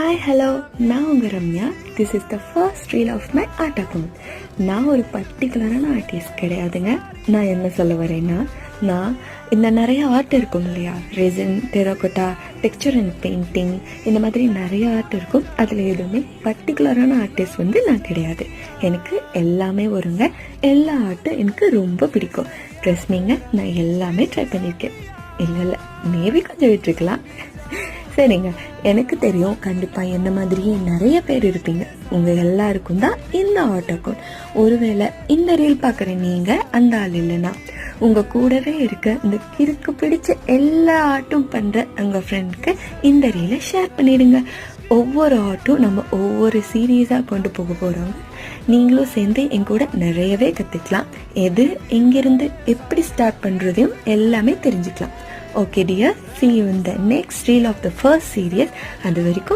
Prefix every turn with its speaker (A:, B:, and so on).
A: Hi hello, நான் உங்கள் Ramya. This is the first reel of my art account. நான் ஒரு பர்டிகுலரான ஆர்டிஸ்ட் கிடையாதுங்க. நான் என்ன சொல்ல வரேன்னா, நான் இந்த நிறைய ஆர்ட் இருக்கும் இல்லையா, resin, terracotta, texture and painting, இந்த மாதிரி நிறைய ஆர்ட் இருக்கும். அதில் எதுவுமே பர்டிகுலரான ஆர்டிஸ்ட் நான் கிடையாது. எனக்கு எல்லாமே வருங்க. எல்லா ஆர்ட்டும் எனக்கு ரொம்ப பிடிக்கும். ட்ரெஸ் நான் எல்லாமே ட்ரை பண்ணியிருக்கேன். இல்லை மேபி கொஞ்சம் விட்டுருக்கலாம். சரிங்க, எனக்கு தெரியும் கண்டிப்பாக என்ன மாதிரியே நிறைய பேர் இருப்பீங்க. உங்கள் எல்லாருக்கும் தான் இந்த ஆர்ட் அக்கௌண்ட். ஒருவேளை இந்த ரீல் பார்க்குற நீங்கள் அந்த ஆள் இல்லைன்னா, உங்கள் கூடவே இருக்க இந்த கிறுக்கு பிடிச்ச எல்லா ஆர்ட்டும் பண்ணுற உங்கள் ஃப்ரெண்ட்க்கு இந்த ரீலை ஷேர் பண்ணிடுங்க. ஒவ்வொரு ஆர்ட்டும் நம்ம ஒவ்வொரு சீரியஸாக கொண்டு போக போகிறோங்க. நீங்களும் சேர்ந்து என் கூட நிறையவே கற்றுக்கலாம். எது எங்கிருந்து எப்படி ஸ்டார்ட் பண்ணுறதையும் எல்லாமே தெரிஞ்சுக்கலாம். Okay dear, see you in the next reel of the first series. அது வரைக்கும்